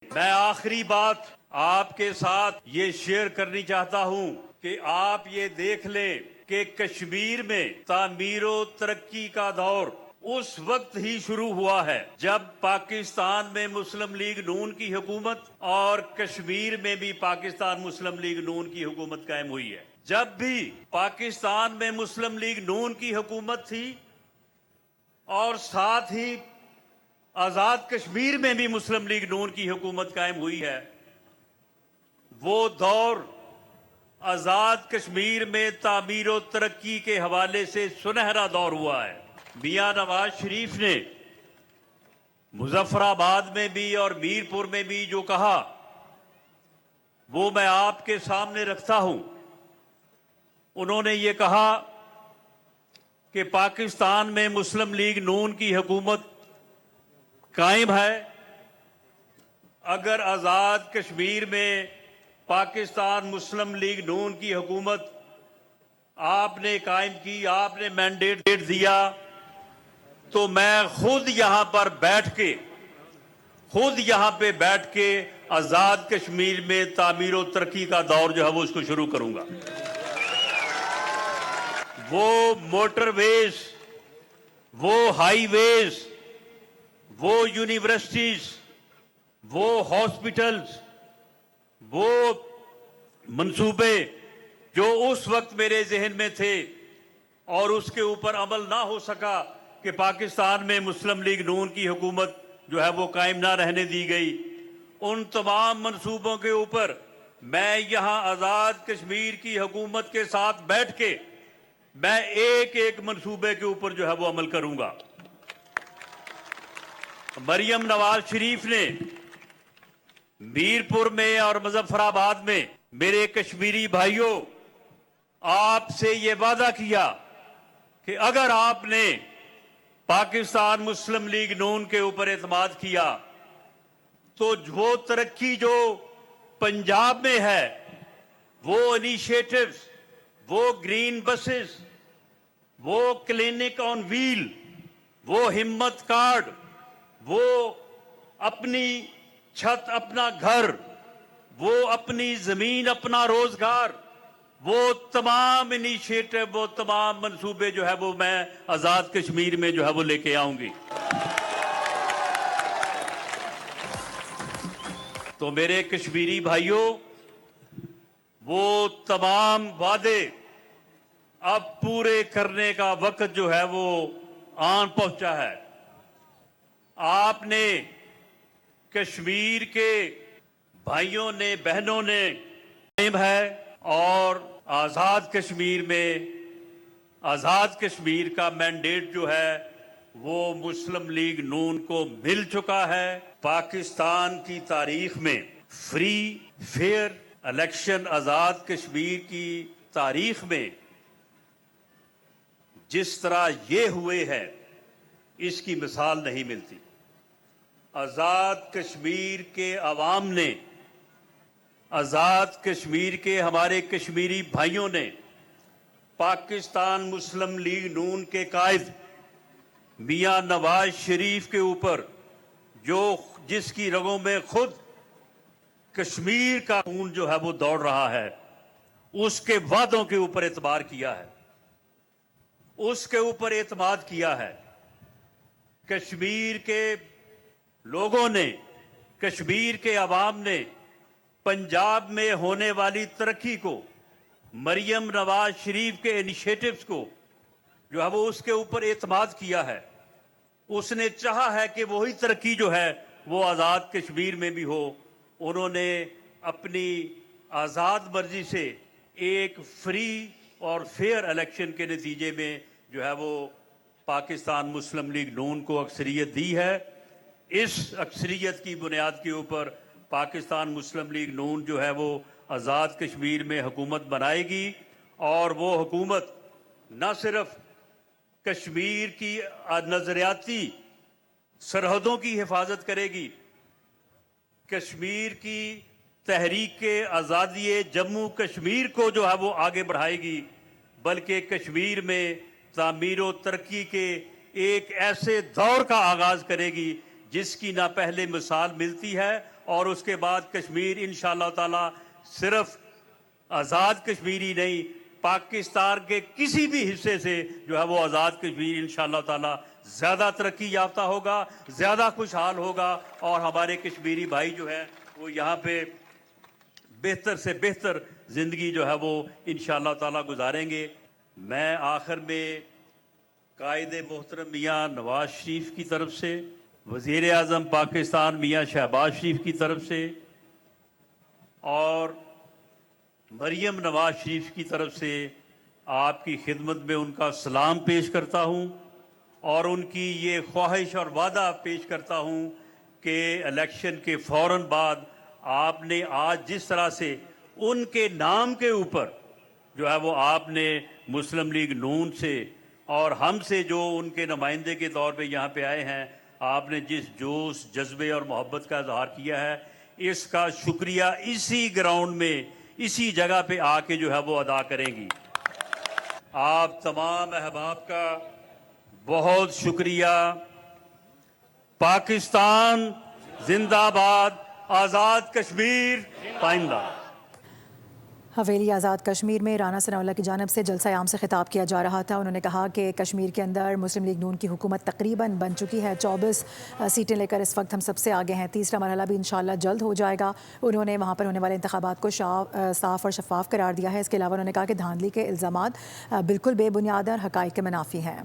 میں آخری بات آپ کے ساتھ یہ شیئر کرنی چاہتا ہوں کہ آپ یہ دیکھ لیں کہ کشمیر میں تعمیر و ترقی کا دور اس وقت ہی شروع ہوا ہے جب پاکستان میں مسلم لیگ نون کی حکومت اور کشمیر میں بھی پاکستان مسلم لیگ نون کی حکومت قائم ہوئی ہے۔ جب بھی پاکستان میں مسلم لیگ نون کی حکومت تھی اور ساتھ ہی آزاد کشمیر میں بھی مسلم لیگ نون کی حکومت قائم ہوئی ہے، وہ دور آزاد کشمیر میں تعمیر و ترقی کے حوالے سے سنہرا دور ہوا ہے۔ میاں نواز شریف نے مظفر آباد میں بھی اور میرپور میں بھی جو کہا وہ میں آپ کے سامنے رکھتا ہوں۔ انہوں نے یہ کہا کہ پاکستان میں مسلم لیگ نون کی حکومت قائم ہے، اگر آزاد کشمیر میں پاکستان مسلم لیگ نون کی حکومت آپ نے قائم کی، آپ نے مینڈیٹ دیا، تو میں خود یہاں پہ بیٹھ کے آزاد کشمیر میں تعمیر و ترقی کا دور جو ہے وہ اس کو شروع کروں گا۔ وہ موٹر ویز، وہ ہائی ویز، وہ یونیورسٹیز، وہ ہاسپٹلز، وہ منصوبے جو اس وقت میرے ذہن میں تھے اور اس کے اوپر عمل نہ ہو سکا کہ پاکستان میں مسلم لیگ نون کی حکومت جو ہے وہ قائم نہ رہنے دی گئی، ان تمام منصوبوں کے اوپر میں یہاں آزاد کشمیر کی حکومت کے ساتھ بیٹھ کے میں ایک ایک منصوبے کے اوپر جو ہے وہ عمل کروں گا۔ مریم نواز شریف نے میرپور میں اور مظفر آباد میں میرے کشمیری بھائیوں آپ سے یہ وعدہ کیا کہ اگر آپ نے پاکستان مسلم لیگ نون کے اوپر اعتماد کیا تو وہ ترقی جو پنجاب میں ہے، وہ انیشیٹوز، وہ گرین بسز، وہ کلینک آن ویل، وہ ہمت کارڈ، وہ اپنی چھت اپنا گھر، وہ اپنی زمین اپنا روزگار، وہ تمام انیشیٹو، وہ تمام منصوبے جو ہے وہ میں آزاد کشمیر میں جو ہے وہ لے کے آؤں گی۔ تو میرے کشمیری بھائیوں، وہ تمام وعدے اب پورے کرنے کا وقت جو ہے وہ آن پہنچا ہے۔ آپ نے کشمیر کے بھائیوں نے، بہنوں نے قائم ہے اور آزاد کشمیر میں آزاد کشمیر کا مینڈیٹ جو ہے وہ مسلم لیگ نون کو مل چکا ہے۔ پاکستان کی تاریخ میں free fair election Azad Kashmir کی تاریخ میں جس طرح یہ ہوئے ہیں، اس کی مثال نہیں ملتی۔ آزاد کشمیر کے عوام نے، آزاد کشمیر کے ہمارے کشمیری بھائیوں نے پاکستان مسلم لیگ نون کے قائد میاں نواز شریف کے اوپر جس کی رگوں میں خود کشمیر کا خون جو ہے وہ دوڑ رہا ہے، اس کے وعدوں کے اوپر اعتبار کیا ہے، اس کے اوپر اعتماد کیا ہے۔ کشمیر کے لوگوں نے، کشمیر کے عوام نے پنجاب میں ہونے والی ترقی کو، مریم نواز شریف کے انیشیٹوز کو جو ہے وہ اس کے اوپر اعتماد کیا ہے۔ اس نے چاہا ہے کہ وہی ترقی جو ہے وہ آزاد کشمیر میں بھی ہو۔ انہوں نے اپنی آزاد مرضی سے ایک فری اور فیئر الیکشن کے نتیجے میں جو ہے وہ پاکستان مسلم لیگ نون کو اکثریت دی ہے۔ اس اکثریت کی بنیاد کے اوپر پاکستان مسلم لیگ نون جو ہے وہ آزاد کشمیر میں حکومت بنائے گی، اور وہ حکومت نہ صرف کشمیر کی نظریاتی سرحدوں کی حفاظت کرے گی، کشمیر کی تحریک آزادی جموں کشمیر کو جو ہے وہ آگے بڑھائے گی، بلکہ کشمیر میں تعمیر و ترقی کے ایک ایسے دور کا آغاز کرے گی جس کی نہ پہلے مثال ملتی ہے اور اس کے بعد کشمیر انشاءاللہ تعالی صرف آزاد کشمیری نہیں، پاکستان کے کسی بھی حصے سے جو ہے وہ آزاد کشمیر انشاءاللہ تعالی زیادہ ترقی یافتہ ہوگا، زیادہ خوشحال ہوگا، اور ہمارے کشمیری بھائی جو ہے وہ یہاں پہ بہتر سے بہتر زندگی جو ہے وہ انشاءاللہ تعالی گزاریں گے۔ میں آخر میں قائد محترم میاں نواز شریف کی طرف سے، وزیر اعظم پاکستان میاں شہباز شریف کی طرف سے اور مریم نواز شریف کی طرف سے آپ کی خدمت میں ان کا سلام پیش کرتا ہوں، اور ان کی یہ خواہش اور وعدہ پیش کرتا ہوں کہ الیکشن کے فوراً بعد آپ نے آج جس طرح سے ان کے نام کے اوپر جو ہے وہ آپ نے مسلم لیگ نون سے اور ہم سے جو ان کے نمائندے کے طور پہ یہاں پہ آئے ہیں، آپ نے جس جوش، جذبے اور محبت کا اظہار کیا ہے، اس کا شکریہ اسی گراؤنڈ میں، اسی جگہ پہ آ کے جو ہے وہ ادا کریں گی۔ آپ تمام احباب کا بہت شکریہ۔ پاکستان زندہ باد، آزاد کشمیر پائندہ۔ حویلی آزاد کشمیر میں رانا ثناء اللہ کی جانب سے جلسہ عام سے خطاب کیا جا رہا تھا۔ انہوں نے کہا کہ کشمیر کے اندر مسلم لیگ نون کی حکومت تقریباً بن چکی ہے، 24 سیٹیں لے کر اس وقت ہم سب سے آگے ہیں، تیسرا مرحلہ بھی انشاءاللہ جلد ہو جائے گا۔ انہوں نے وہاں پر ہونے والے انتخابات کو صاف اور شفاف قرار دیا ہے۔ اس کے علاوہ انہوں نے کہا کہ دھاندلی کے الزامات بالکل بے بنیاد اور حقائق کے منافی ہیں۔